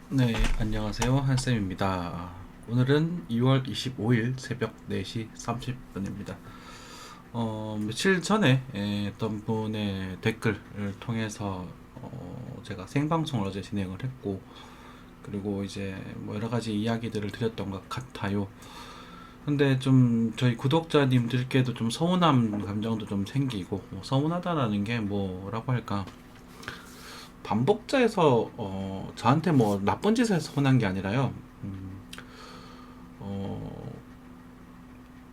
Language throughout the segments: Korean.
네, 안녕하세요. 한쌤입니다. 오늘은 2월 25일 새벽 4시 30분입니다. 며칠 전에 어떤 분의 댓글을 통해서 제가 생방송을 어제 진행을 했고, 그리고 이제 뭐 여러 가지 이야기들을 드렸던 것 같아요. 근데 좀 저희 구독자님들께도 좀 서운함 감정도 좀 생기고, 서운하다라는 게 뭐라고 할까? 반복자에서 저한테 뭐 나쁜 짓을 해서 혼난 게 아니라요. 음, 어,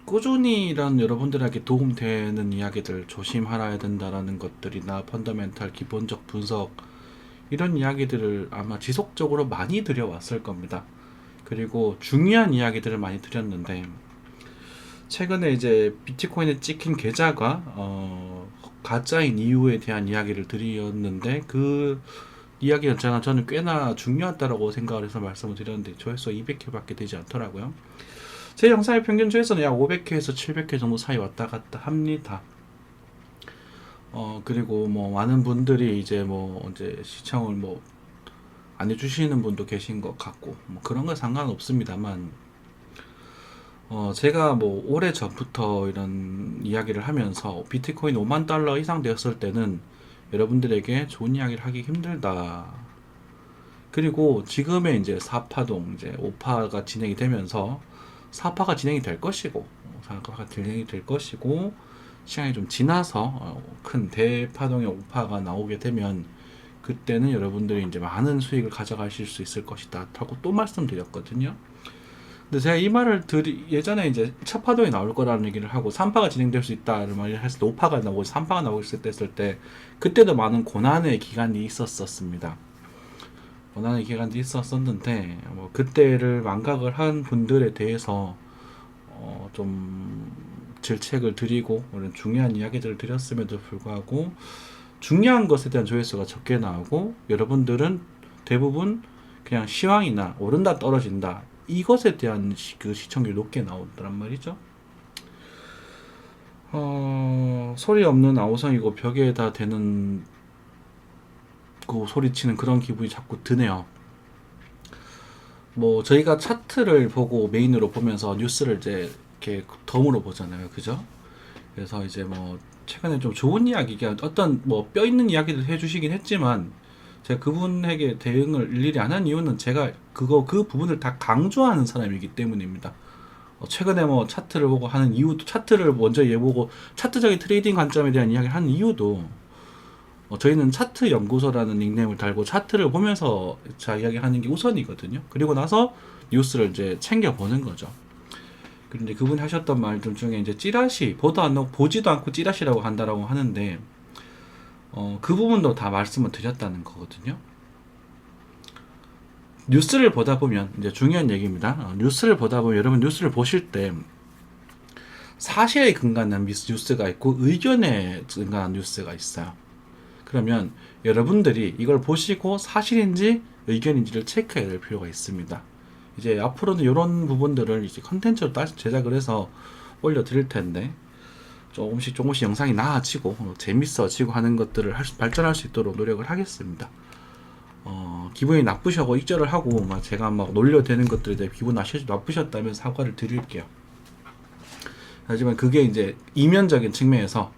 꾸준히 이런 여러분들에게 도움되는 이야기들 조심하라야 된다라는 것들이나 펀더멘탈 기본적 분석 이런 이야기들을 아마 지속적으로 많이 드려왔을 겁니다. 그리고 중요한 이야기들을 많이 드렸는데 최근에 이제 비트코인에 찍힌 계좌가 가짜인 이유에 대한 이야기를 드렸는데 그 이야기 전체가 저는 꽤나 중요하다고 생각을 해서 말씀을 드렸는데 조회수 200회밖에 되지 않더라고요. 제 영상의 평균 조회수는 약 500회에서 700회 정도 사이 왔다 갔다 합니다. 그리고 뭐 많은 분들이 이제 시청을 뭐 안 해주시는 분도 계신 것 같고 뭐 그런 건 상관없습니다만 제가 뭐 오래 전부터 이런 이야기를 하면서 비트코인 5만 달러 이상 되었을 때는 여러분들에게 좋은 이야기를 하기 힘들다. 그리고 지금의 이제 4파동, 이제 5파가 진행이 되면서 4파가 진행이 될 것이고, 4파가 진행이 될 것이고, 시간이 좀 지나서 큰 대파동의 5파가 나오게 되면 그때는 여러분들이 이제 많은 수익을 가져가실 수 있을 것이다. 라고 또 말씀드렸거든요. 근데 제가 이 말을 예전에 이제 첫 파동이 나올 거라는 얘기를 하고 3파가 진행될 수 있다는 말을 했을 때 5파가 나오고 3파가 나오고 있을 때 그때도 많은 고난의 기간이 있었습니다. 고난의 기간이 있었는데 뭐 그때를 망각을 한 분들에 대해서 좀 질책을 드리고 이런 중요한 이야기들을 드렸음에도 불구하고 중요한 것에 대한 조회수가 적게 나오고 여러분들은 대부분 그냥 시황이나 오른다 떨어진다 이것에 대한 그 시청률이 높게 나오더란 말이죠. 소리 없는 아우성이고 벽에다 대는 그 소리치는 그런 기분이 자꾸 드네요. 뭐 저희가 차트를 보고 메인으로 보면서 뉴스를 이제 이렇게 덤으로 보잖아요, 그죠? 그래서 이제 뭐 최근에 좀 좋은 이야기가 어떤 뭐 뼈 있는 이야기를 해주시긴 했지만 제가 그분에게 대응을 일일이 안 한 이유는 제가 그 부분을 다 강조하는 사람이기 때문입니다. 최근에 뭐 차트를 보고 하는 이유도 차트를 먼저 예보고 차트적인 트레이딩 관점에 대한 이야기를 하는 이유도 저희는 차트 연구소라는 닉네임을 달고 차트를 보면서 자 이야기하는 게 우선이거든요. 그리고 나서 뉴스를 이제 챙겨 보는 거죠. 그런데 그분이 하셨던 말들 중에 이제 찌라시 보지도 않고 찌라시라고 한다라고 하는데 그 부분도 다 말씀을 드렸다는 거거든요. 뉴스를 보다 보면 이제 중요한 얘기입니다. 뉴스를 보다 보면 여러분 뉴스를 보실 때 사실에 근거한 뉴스가 있고 의견에 근거한 뉴스가 있어요. 그러면 여러분들이 이걸 보시고 사실인지 의견인지를 체크해야 될 필요가 있습니다. 이제 앞으로는 이런 부분들을 이제 컨텐츠로 다시 제작을 해서 올려드릴 텐데 조금씩 조금씩 영상이 나아지고 재밌어지고 하는 것들을 발전할 수 있도록 노력을 하겠습니다. 기분이 나쁘셔고 익절을 하고 막 제가 막 놀려대는 것들에 대해 기분 나쁘셨다면 사과를 드릴게요. 하지만 그게 이제 이면적인 측면에서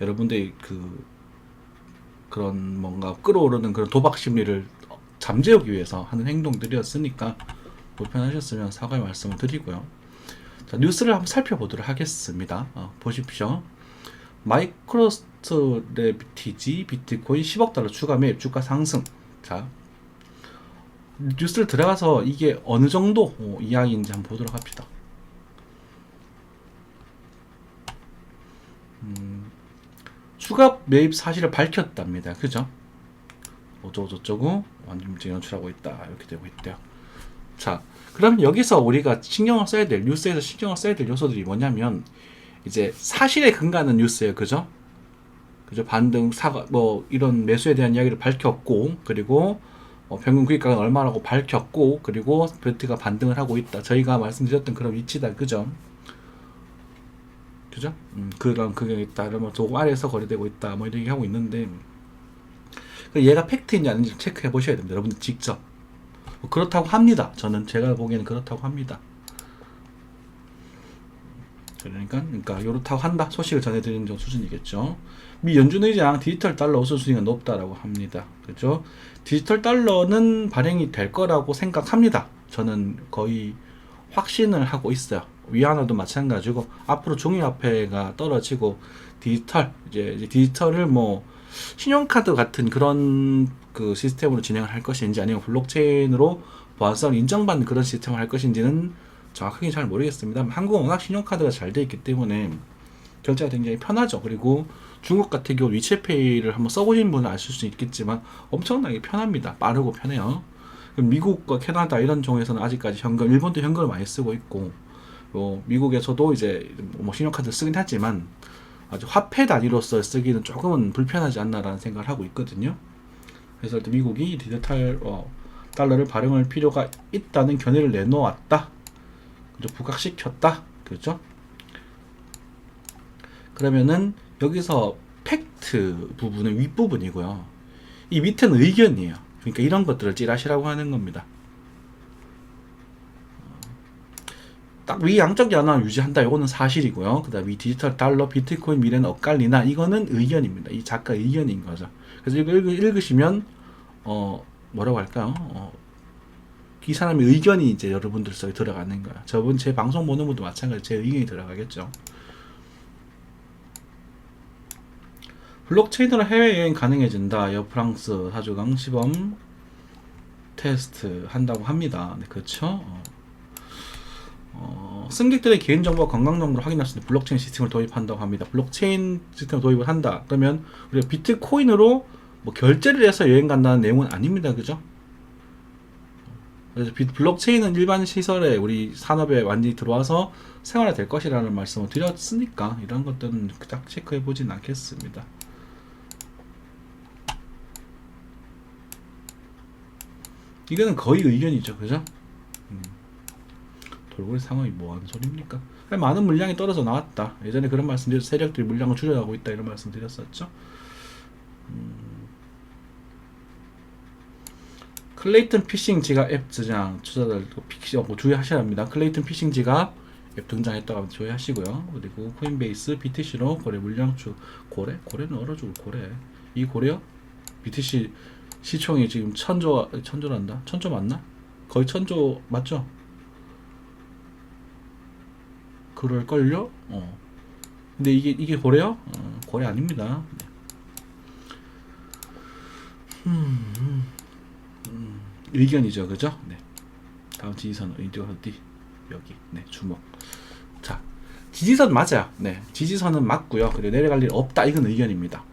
여러분들이 그런 뭔가 끌어오르는 그런 도박 심리를 잠재우기 위해서 하는 행동들이었으니까 불편하셨으면 사과의 말씀을 드리고요. 자, 뉴스를 한번 살펴보도록 하겠습니다. 보십시오. 마이크로스트레비티지 비트코인 10억 달러 추가 매입 주가 상승. 자, 뉴스를 들어가서 이게 어느 정도 이야기인지 한번 보도록 합시다. 추가 매입 사실을 밝혔답니다. 그죠? 어쩌고저쩌고 완전 문제 연출하고 있다. 이렇게 되고 있대요. 자, 그럼 여기서 우리가 신경을 써야 될 뉴스에서 신경을 써야 될 요소들이 뭐냐면 이제 사실에 근거하는 뉴스예요. 그죠? 반등 사과 뭐 이런 매수에 대한 이야기를 밝혔고 그리고 평균 구입가는 얼마라고 밝혔고 그리고 베트가 반등을 하고 있다. 저희가 말씀드렸던 그런 위치다. 그죠? 그죠? 그런 그게 있다. 그러면 조금 아래에서 거래되고 있다. 뭐 이렇게 하고 있는데 얘가 팩트인지 아닌지 체크해 보셔야 됩니다. 여러분들 직접. 뭐 그렇다고 합니다. 제가 보기에는 그렇다고 합니다. 그러니까 이렇다고 한다 소식을 전해드리는 정도 수준이겠죠. 미 연준의장 디지털 달러 우선순위가 높다라고 합니다. 그렇죠? 디지털 달러는 발행이 될 거라고 생각합니다. 저는 거의 확신을 하고 있어요. 위안화도 마찬가지고 앞으로 종이화폐가 떨어지고 이제 디지털을 뭐 신용카드 같은 그런 그 시스템으로 진행을 할 것인지 아니면 블록체인으로 보안성을 인정받는 그런 시스템을 할 것인지는 정확하게 잘 모르겠습니다. 한국은 워낙 신용카드가 잘 돼 있기 때문에 결제가 굉장히 편하죠. 그리고 중국 같은 경우 위챗페이를 한번 써보신 분은 아실 수 있겠지만 엄청나게 편합니다. 빠르고 편해요. 미국과 캐나다 이런 종에서는 아직까지 현금, 일본도 현금을 많이 쓰고 있고, 미국에서도 이제 뭐 신용카드 쓰긴 하지만 아주 화폐 단위로서 쓰기는 조금은 불편하지 않나라는 생각을 하고 있거든요. 그래서 미국이 디지털 달러를 발행할 필요가 있다는 견해를 내놓았다. 부각시켰다. 그렇죠? 그러면은 여기서 팩트 부분은 윗부분이고요. 이 밑에는 의견이에요. 그러니까 이런 것들을 찌라시라고 하는 겁니다. 딱 위 양적 연화를 유지한다. 이거는 사실이고요. 그 다음 이 디지털 달러, 비트코인 미래는 엇갈리나 이거는 의견입니다. 이 작가 의견인 거죠. 그래서 이거 읽으시면 뭐라고 할까요? 이 사람의 의견이 이제 여러분들 속에 들어가는 거야. 저번 제 방송 보는 분도 마찬가지 제 의견이 들어가겠죠. 블록체인으로 해외여행 가능해진다. 프랑스 사주강 시범 테스트 한다고 합니다. 네, 그렇죠. 승객들의 개인정보와 건강정보를 확인할 수 있는 블록체인 시스템을 도입한다고 합니다. 블록체인 시스템을 도입을 한다. 그러면 우리가 비트코인으로 뭐 결제를 해서 여행 간다는 내용은 아닙니다. 그죠? 그래서 블록체인은 일반 시설에 우리 산업에 완전히 들어와서 생활화될 것이라는 말씀을 드렸으니까 이런 것들은 딱 체크해 보진 않겠습니다. 이거는 거의 의견이죠. 그죠? 돌고래 상황이 뭐하는 소리입니까? 많은 물량이 떨어져 나왔다. 예전에 그런 말씀 드렸죠. 세력들이 물량을 줄여가고 있다. 이런 말씀 드렸었죠. 클레이튼 피싱 지갑 앱 저장 투자자들 주의하셔야 합니다. 클레이튼 피싱 지갑 앱 등장했다고 하면 주의하시고요. 그리고 코인베이스 BTC로 거래 물량추 고래는 얼어 죽을 고래. 이 고래요? BTC 시총이 지금 천조란다. 천조 맞나? 거의 천조 맞죠? 그럴걸요? 근데 이게 고래요? 고래 아닙니다. 의견이죠, 그죠? 네. 다음 지지선 어디? 여기. 네, 주목. 자, 지지선 맞아요. 네, 지지선은 맞고요. 그리고 내려갈 일 없다. 이건 의견입니다.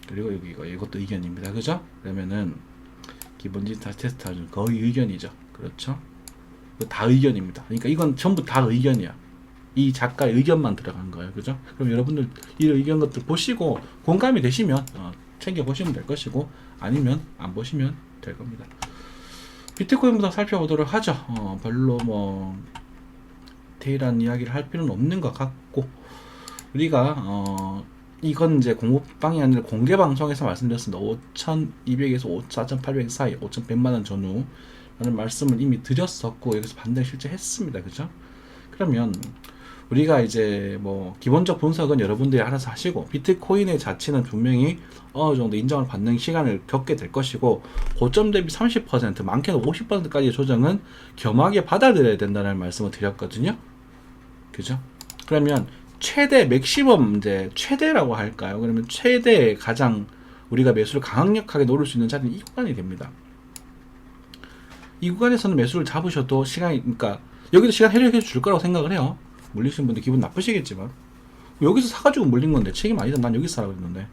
그리고 이것도 의견입니다, 그죠? 그러면은 기본진 다시 테스트하는 거의 의견이죠, 그렇죠? 다 의견입니다. 그러니까 이건 전부 다 의견이야. 이 작가의 의견만 들어간 거예요, 그죠? 그럼 여러분들 이 의견 것들 보시고 공감이 되시면 챙겨 보시면 될 것이고 아니면 안 보시면 될 겁니다. 비트코인부터 살펴보도록 하죠. 별로 뭐 데일한 이야기를 할 필요는 없는 것 같고 우리가 이건 이제 공부방이 아니라 공개 방송에서 말씀드렸습니다. 5,200에서 4,800 사이, 5,100만원 전후 라는 말씀을 이미 드렸었고 여기서 반대를 실제 했습니다. 그죠? 그러면 우리가 이제 뭐 기본적 분석은 여러분들이 알아서 하시고 비트코인의 자치는 분명히 어느 정도 인정을 받는 시간을 겪게 될 것이고 고점 대비 30% 많게는 50%까지의 조정은 겸하게 받아들여야 된다는 말씀을 드렸거든요. 그죠? 그러면 최대 맥시멈 이제 최대라고 할까요? 그러면 최대 가장 우리가 매수를 강력하게 노릴 수 있는 자리는 이 구간이 됩니다. 이 구간에서는 매수를 잡으셔도 시간이, 그러니까 여기도 시간 해결해 줄 거라고 생각을 해요. 물리신 분들 기분 나쁘시겠지만 여기서 사가지고 물린 건데 책임 아니다. 난 여기서 사라 그랬는데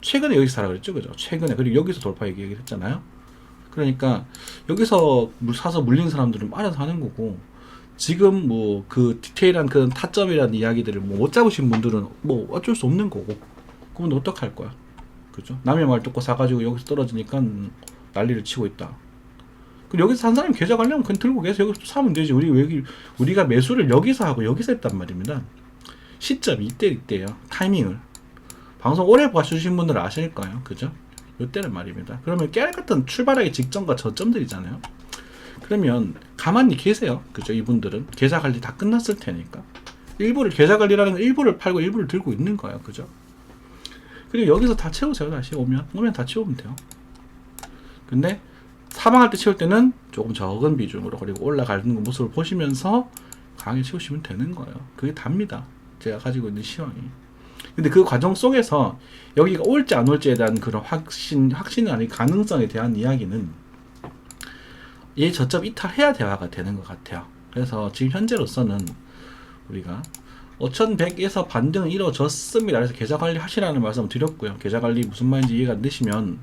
최근에 여기서 사라 그랬죠, 그죠? 최근에. 그리고 여기서 돌파 얘기를 했잖아요. 그러니까 여기서 사서 물린 사람들은 알아서 하는 거고 지금 뭐 그 디테일한 그런 타점이라는 이야기들을 뭐 못 잡으신 분들은 뭐 어쩔 수 없는 거고 그건 어떡할 거야, 그죠? 남의 말 듣고 사가지고 여기서 떨어지니까 난리를 치고 있다. 여기서 산 사람이 계좌 가려면 그냥 들고 계속 여기서 사면 되지. 우리가 매수를 여기서 하고 여기서 했단 말입니다. 시점이 이때예요. 타이밍을. 방송 오래 봐주신 분들은 아실 거예요. 그죠? 이때는 말입니다. 그러면 깨알같은 출발하기 직전과 저점들이잖아요. 그러면 가만히 계세요. 그죠? 이분들은 계좌 관리 다 끝났을 테니까 일부를 계좌 관리라는 건 일부를 팔고 일부를 들고 있는 거예요. 그죠? 그리고 여기서 다 채우세요. 다시 오면 다 채우면 돼요. 근데 사망할 때 채울 때는 조금 적은 비중으로, 그리고 올라가는 모습을 보시면서 강하게 채우시면 되는 거예요. 그게 답니다. 제가 가지고 있는 시황이. 근데 그 과정 속에서 여기가 올지 안 올지에 대한 그런 확신은 아닌 가능성에 대한 이야기는 얘 저점 이탈해야 대화가 되는 것 같아요. 그래서 지금 현재로서는 우리가 5100에서 반등은 이루어졌습니다. 그래서 계좌 관리 하시라는 말씀을 드렸고요. 계좌 관리 무슨 말인지 이해가 안 되시면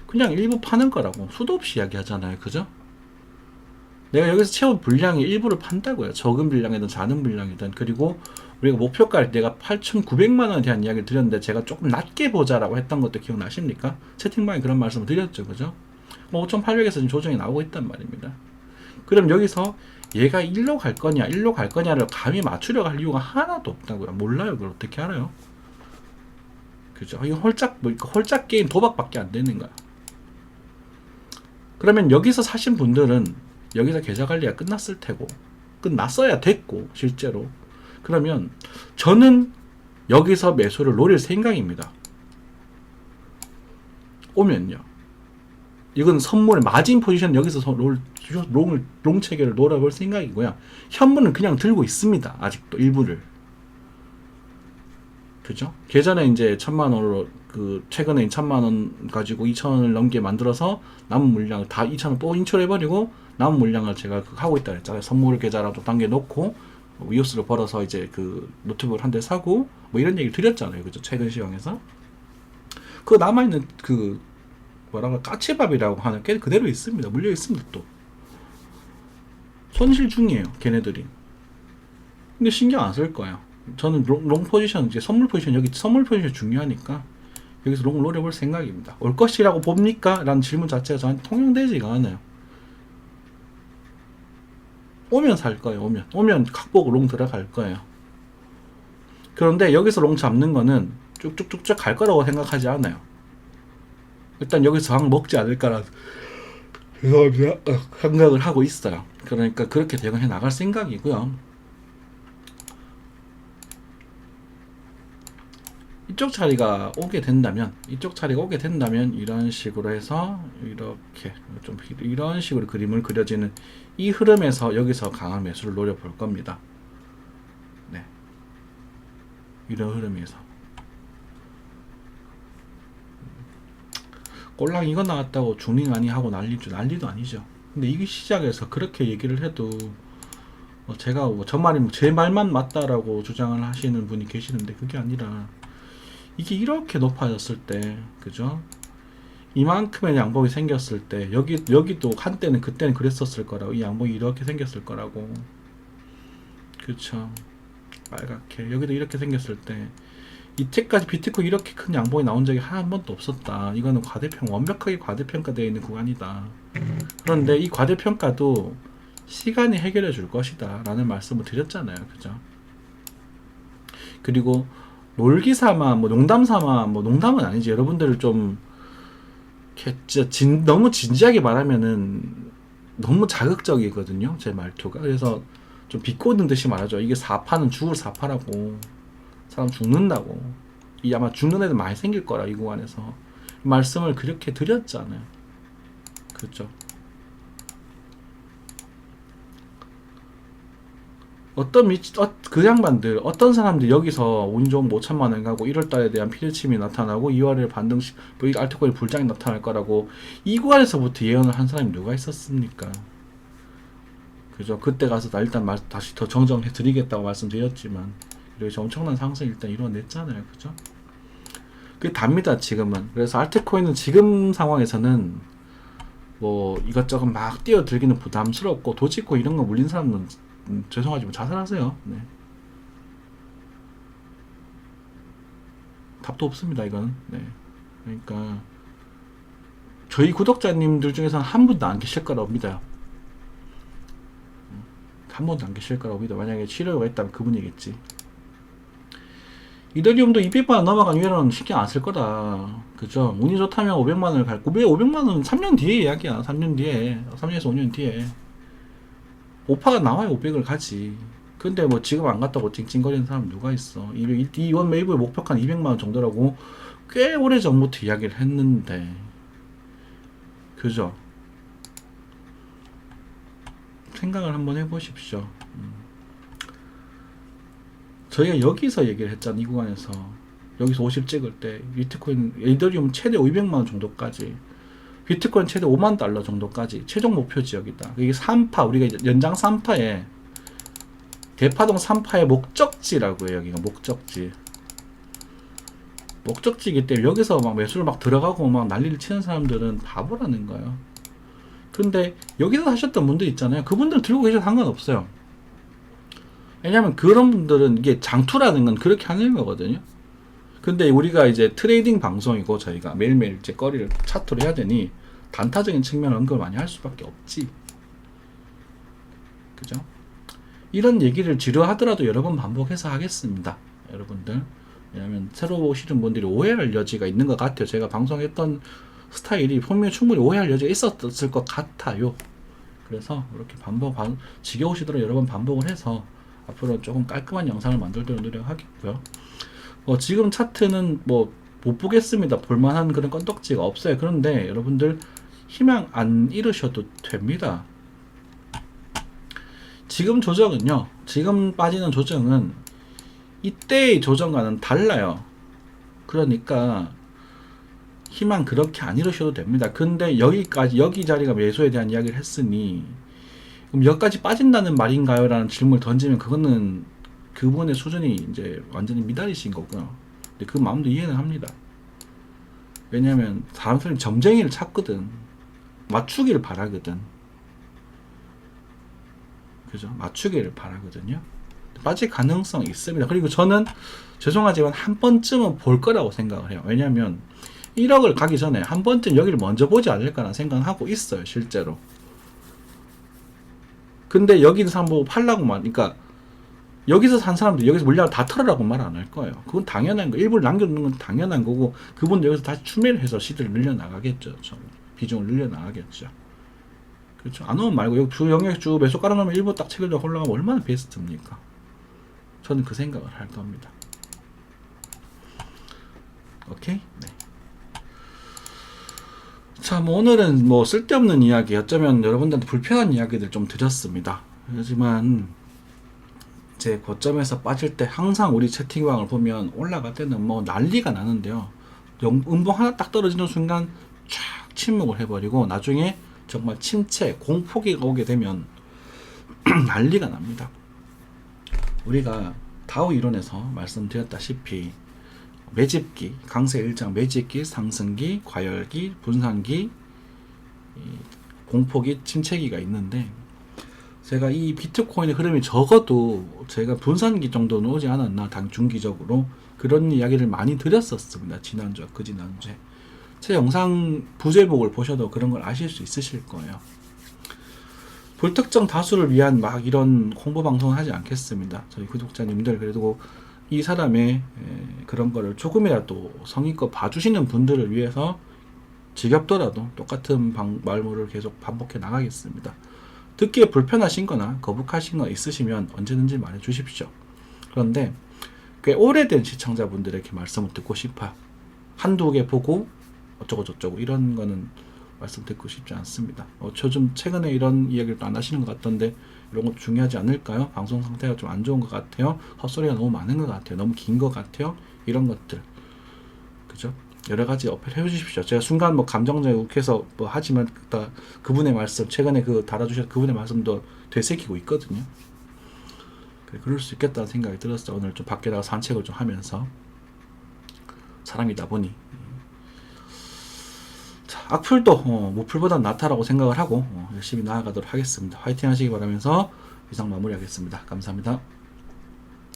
그냥 일부 파는 거라고 수도 없이 이야기하잖아요. 그죠? 내가 여기서 채운 분량의 일부를 판다고요. 적은 분량이든 작은 분량이든. 그리고 우리가 목표가를 내가 8,900만원에 대한 이야기를 드렸는데 제가 조금 낮게 보자라고 했던 것도 기억나십니까? 채팅방에 그런 말씀을 드렸죠. 그죠? 5,800에서 지금 조정이 나오고 있단 말입니다. 그럼 여기서 얘가 1로 갈 거냐 1로 갈 거냐를 감히 맞추려고 할 이유가 하나도 없다고요. 몰라요. 그걸 어떻게 알아요? 그죠? 이거 홀짝 게임 도박밖에 안 되는 거야. 그러면 여기서 사신 분들은 여기서 계좌 관리가 끝났을 테고, 끝났어야 됐고 실제로. 그러면 저는 여기서 매수를 노릴 생각입니다. 오면요. 이건 선물의 마진 포지션, 여기서 롱 체계를 노려볼 생각이고요. 현물은 그냥 들고 있습니다. 아직도 일부를. 그죠? 계전에 이제 1,000만원으로 최근에 1,000만원 가지고 2,000원을 넘게 만들어서 남은 물량을 다 2,000원 또 인출해버리고 남은 물량을 제가 하고 있다 그랬잖아요. 선물 계좌라도 당겨 놓고 위오스를 벌어서 이제 노트북을 한 대 사고 뭐 이런 얘기를 드렸잖아요. 그죠? 최근 시황에서. 그 남아있는 까치밥이라고 하는 게 그대로 있습니다. 물려 있습니다. 또 손실 중이에요. 걔네들이. 근데 신경 안 쓸 거예요. 저는 롱 포지션, 이제 선물 포지션, 여기 선물 포지션 중요하니까 여기서 롱을 노려볼 생각입니다. 올 것이라고 봅니까? 라는 질문 자체가 저한테 통용되지가 않아요. 오면 살 거예요. 오면 각보고 롱 들어갈 거예요. 그런데 여기서 롱 잡는 거는 쭉쭉쭉쭉 갈 거라고 생각하지 않아요. 일단 여기서 저항 먹지 않을까라는 생각을 하고 있어요. 그러니까 그렇게 대응해 나갈 생각이고요. 이쪽 자리가 오게 된다면 이런 식으로 해서 이렇게 좀 이런 식으로 그림을 그려지는 이 흐름에서 여기서 강한 매수를 노려볼 겁니다. 네, 이런 흐름에서 꼴랑 이거 나왔다고 주닝 아니 하고 난리도 아니죠. 근데 이게 시작해서 그렇게 얘기를 해도 제가 저 말이 제 말만 맞다라고 주장을 하시는 분이 계시는데 그게 아니라 이게 이렇게 높아졌을 때, 그죠? 이만큼의 양봉이 생겼을 때, 여기도 한때는 그때는 그랬었을 거라고, 이 양봉이 이렇게 생겼을 거라고, 그쵸? 빨갛게 여기도 이렇게 생겼을 때, 이때까지 비트코인 이렇게 큰 양봉이 나온 적이 한 번도 없었다. 이거는 완벽하게 과대평가되어 있는 구간이다. 그런데 이 과대평가도 시간이 해결해 줄 것이다 라는 말씀을 드렸잖아요. 그죠? 그리고 놀기 삼아, 농담 삼아, 농담은 아니지. 여러분들을 좀, 너무 진지하게 말하면은, 너무 자극적이거든요. 제 말투가. 그래서, 좀 비꼬는 듯이 말하죠. 이게 사파는 죽을 사파라고. 사람 죽는다고. 이 아마 죽는 애들 많이 생길 거라, 이 구간에서. 말씀을 그렇게 드렸잖아요. 그렇죠. 그 양반들, 어떤 사람들 여기서 운이 좋으면 5천만원 가고 1월달에 대한 피드침이 나타나고 2월에 알트코인 불장이 나타날 거라고 이 구간에서부터 예언을 한 사람이 누가 있었습니까? 그죠? 그때 가서 일단 다시 더 정정해 드리겠다고 말씀드렸지만 그래서 엄청난 상승 일단 이뤄냈잖아요. 그죠? 그게 답니다. 지금은. 그래서 알트코인은 지금 상황에서는 이것저것 막 뛰어들기는 부담스럽고 도치코인 이런 거 물린 사람은 죄송하지만 자살하세요. 네. 답도 없습니다. 이건. 네. 그러니까 저희 구독자님들 중에서는 한 분도 안 계실 거라고 믿어요. 한 분도 안 계실 거라고 믿어. 만약에 치료가 있다면 그분이겠지. 이더리움도 200만원 넘어간 이후로는 신경 안 쓸 거다. 그죠? 운이 좋다면 500만원을 갈 거고, 왜 500만원은 3년 뒤에 이야기야. 3년 뒤에. 3년에서 5년 뒤에. 오파가 나와야 500을 가지. 근데 뭐 지금 안 갔다고 찡찡거리는 사람 누가 있어. 이원 매입을 목표한 200만원 정도라고 꽤 오래 전부터 이야기를 했는데. 그죠? 생각을 한번 해보십시오. 저희가 여기서 얘기를 했잖아. 이 구간에서 여기서 50 찍을 때 비트코인 이더리움 최대 500만원 정도까지, 비트코인 최대 5만 달러 정도까지 최종 목표 지역이다. 이게 3파, 우리가 연장 3파에 대파동 3파의 목적지라고 해요. 여기가 목적지이기 때문에 여기서 막 매수를 막 들어가고 막 난리를 치는 사람들은 바보라는 거예요. 근데 여기서 하셨던 분들 있잖아요. 그분들 들고 계셔도 상관없어요. 왜냐면 그런 분들은 이게 장투라는 건 그렇게 하는 거거든요. 근데 우리가 이제 트레이딩 방송이고 저희가 매일매일 이제 거리를 차트로 해야 되니 단타적인 측면을 언급을 많이 할 수밖에 없지. 그죠? 이런 얘기를 지루하더라도 여러 번 반복해서 하겠습니다. 여러분들. 왜냐면 새로 오시는 분들이 오해할 여지가 있는 것 같아요. 제가 방송했던 스타일이 분명히 충분히 오해할 여지가 있었을 것 같아요. 그래서 이렇게 지겨우시더라도 여러 번 반복을 해서 앞으로 조금 깔끔한 영상을 만들도록 노력하겠고요. 지금 차트는 뭐 못 보겠습니다. 볼만한 그런 건덕지가 없어요. 그런데 여러분들 희망 안 잃으셔도 됩니다. 지금 조정은요, 지금 빠지는 조정은 이때의 조정과는 달라요. 그러니까 희망 그렇게 안 잃으셔도 됩니다. 근데 여기 자리가 매수에 대한 이야기를 했으니 그럼 여기까지 빠진다는 말인가요? 라는 질문을 던지면 그거는 그분의 수준이 이제 완전히 미달이신 거고요. 근데 그 마음도 이해는 합니다. 왜냐면 사람들은 점쟁이를 찾거든. 맞추기를 바라거든. 그죠? 맞추기를 바라거든요. 빠질 가능성이 있습니다. 그리고 저는 죄송하지만 한 번쯤은 볼 거라고 생각을 해요. 왜냐면 1억을 가기 전에 한 번쯤 여기를 먼저 보지 않을까라는 생각을 하고 있어요. 실제로. 근데 여기 있는 사람 보고 팔라고만, 그러니까 여기서 산 사람들 여기서 물량을 다 털으라고 말 안 할 거예요. 그건 당연한 거. 일부를 남겨두는 건 당연한 거고, 그분도 여기서 다시 추매를 해서 시드를 늘려나가겠죠. 비중을 늘려나가겠죠. 그렇죠. 안 오면 말고 여기 영역 주 매수 깔아놓으면 일부 딱 체결되고 올라가면 얼마나 베스트입니까? 저는 그 생각을 할 겁니다. 오케이? 네. 자, 뭐 오늘은 뭐 쓸데없는 이야기, 어쩌면 여러분들한테 불편한 이야기들 좀 드렸습니다. 하지만 제 고점에서 빠질 때 항상 우리 채팅방을 보면 올라갈 때는 뭐 난리가 나는데요. 음봉 하나 딱 떨어지는 순간 쫙 침묵을 해버리고 나중에 정말 침체, 공포기가 오게 되면 난리가 납니다. 우리가 다우 이론에서 말씀드렸다시피 매집기, 강세 일정 매집기, 상승기, 과열기, 분산기, 공포기, 침체기가 있는데, 제가 이 비트코인의 흐름이 적어도 제가 분산기 정도는 오지 않았나, 중기적으로 그런 이야기를 많이 드렸었습니다. 지난주와 그 지난주에. 제 영상 부제목을 보셔도 그런 걸 아실 수 있으실 거예요. 불특정 다수를 위한 막 이런 홍보 방송을 하지 않겠습니다. 저희 구독자님들, 그래도 이 사람의 그런 거를 조금이라도 성의껏 봐주시는 분들을 위해서 지겹더라도 똑같은 말모를 계속 반복해 나가겠습니다. 듣기에 불편하신 거나 거북하신 거 있으시면 언제든지 말해 주십시오. 그런데 꽤 오래된 시청자분들에게 말씀을 듣고 싶어요. 한두 개 보고 어쩌고 저쩌고 이런 거는 말씀 듣고 싶지 않습니다. 좀 최근에 이런 이야기를 안 하시는 것 같던데 이런 것도 중요하지 않을까요? 방송 상태가 좀 안 좋은 것 같아요. 헛소리가 너무 많은 것 같아요. 너무 긴 것 같아요. 이런 것들, 그죠? 여러 가지 어필 해주십시오. 제가 순간 뭐 감정적에 욱해서 뭐 하지만 그분의 말씀, 최근에 달아주신 그분의 말씀도 되새기고 있거든요. 그럴 수 있겠다는 생각이 들었어요. 오늘 좀 밖에 나가 산책을 좀 하면서, 사람이다 보니. 자, 악플도 무플보단 낫다라고 생각을 하고 열심히 나아가도록 하겠습니다. 화이팅 하시기 바라면서 이상 마무리하겠습니다. 감사합니다.